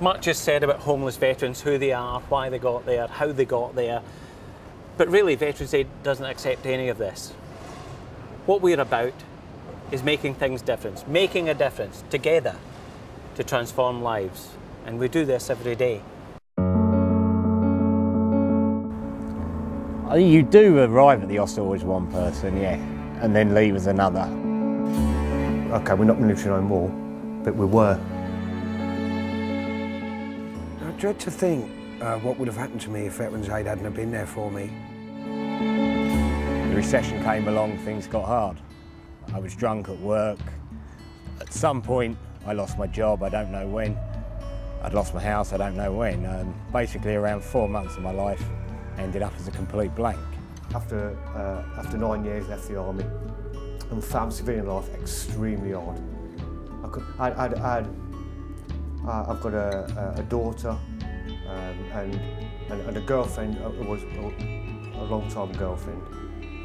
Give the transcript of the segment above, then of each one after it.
Much is said about homeless veterans, who they are, why they got there, how they got there. But really, Veterans Aid doesn't accept any of this. What we're about is making things different, making a difference together to transform lives. And we do this every day. I think you do arrive at the hostel as one person, yeah, and then leave as another. OK, we're not military no more, but we were. I dread to think what would have happened to me if Veterans Aid hadn't have been there for me. The recession came along, things got hard. I was drunk at work. At some point, I lost my job, I don't know when. I'd lost my house, I don't know when. Basically, around 4 months of my life ended up as a complete blank. After 9 years, left the army and found civilian life extremely hard. I've got a daughter and a girlfriend who was a long-time girlfriend.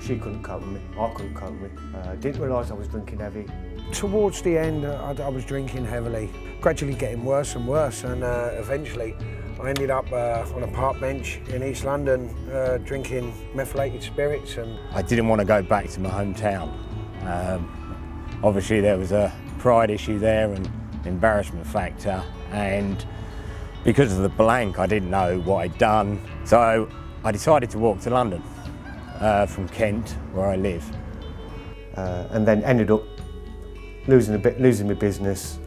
She couldn't cope with me, I couldn't cope with me. Didn't realise I was drinking heavy. Towards the end, I was drinking heavily, gradually getting worse and worse, and eventually I ended up on a park bench in East London drinking methylated spirits. And I didn't want to go back to my hometown. Obviously there was a pride issue there and embarrassment factor, and because of the blank I didn't know what I'd done, so I decided to walk to London from Kent, where I live. And then ended up losing my business,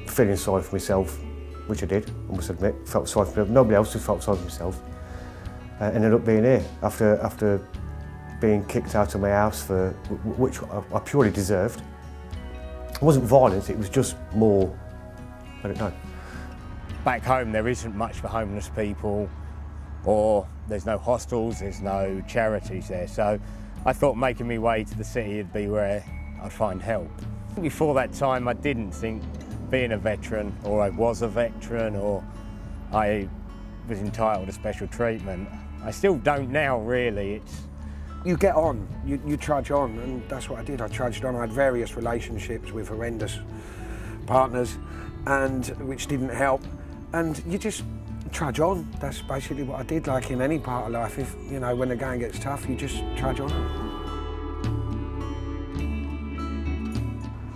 feeling sorry for myself, which I did, I must admit. Felt sorry for myself. Nobody else felt sorry for myself. Ended up being here after being kicked out of my house, for which I purely deserved. It wasn't violence, it was just more, I don't know. Back home there isn't much for homeless people, or there's no hostels, there's no charities there, so I thought making my way to the city would be where I'd find help. Before that time I didn't think being a veteran, or I was a veteran, or I was entitled to special treatment. I still don't now, really. you get on, you trudge on, and that's what I did. I trudged on. I had various relationships with horrendous partners, and which didn't help, and you just trudge on. That's basically what I did, like in any part of life. If, you know, when the going gets tough, you just trudge on.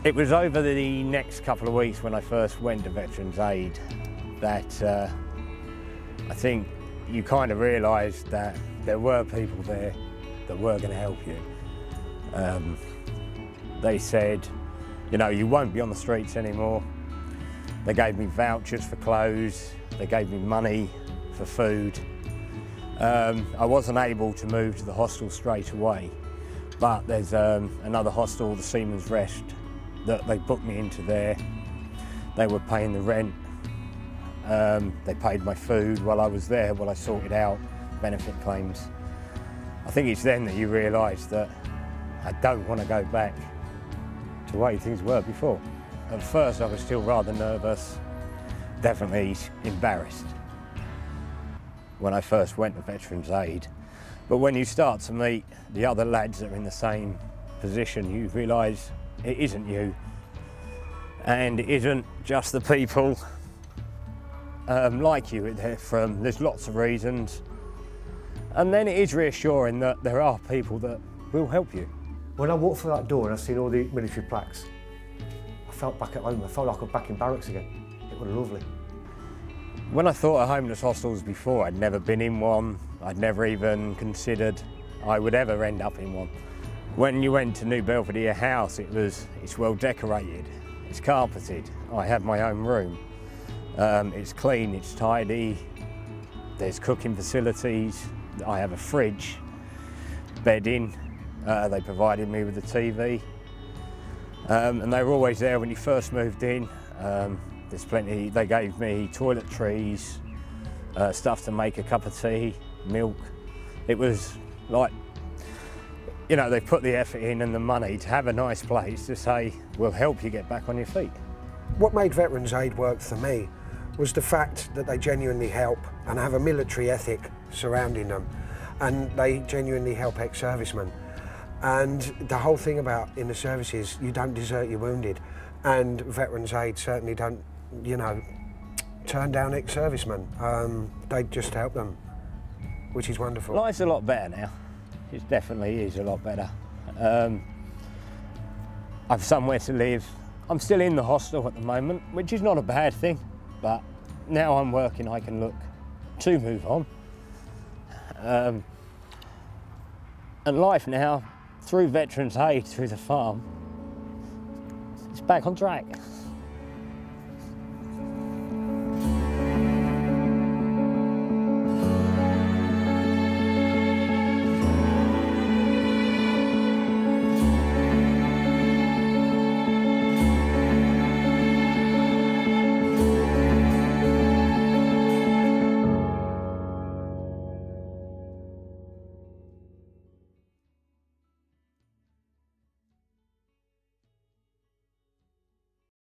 It was over the next couple of weeks when I first went to Veterans Aid that I think you kind of realised that there were people there that were going to help you. They said, you know, you won't be on the streets anymore. They gave me vouchers for clothes, they gave me money for food. I wasn't able to move to the hostel straight away, but there's another hostel, the Seamen's Rest, that they booked me into there. They were paying the rent. They paid my food while I was there, while I sorted out benefit claims. I think it's then that you realise that I don't want to go back to the way things were before. At first I was still rather nervous, definitely embarrassed when I first went to Veterans Aid. But when you start to meet the other lads that are in the same position, you realise it isn't you, and it isn't just the people like you. There's lots of reasons, and then it is reassuring that there are people that will help you. When I walked through that door and I seen all the military plaques, I felt back at home. I felt like I'm back in barracks again. It was lovely. When I thought of homeless hostels before, I'd never been in one. I'd never even considered I would ever end up in one. When you went to New Belvedere House, it's well decorated, it's carpeted. I have my own room. It's clean, it's tidy. There's cooking facilities. I have a fridge, bedding. They provided me with a TV. And they were always there when you first moved in. There's plenty. They gave me toiletries, stuff to make a cup of tea, milk. It was like, you know, they put the effort in and the money to have a nice place to say, we'll help you get back on your feet. What made Veterans Aid work for me was the fact that they genuinely help and have a military ethic surrounding them, and they genuinely help ex-servicemen. And the whole thing about in the services, you don't desert your wounded, and Veterans Aid certainly don't, you know, turn down ex-servicemen. They just help them, which is wonderful. Life's a lot better now. It definitely is a lot better. I've somewhere to live. I'm still in the hostel at the moment, which is not a bad thing, but now I'm working, I can look to move on. And life now, through Veterans Aid, through the farm, it's back on track.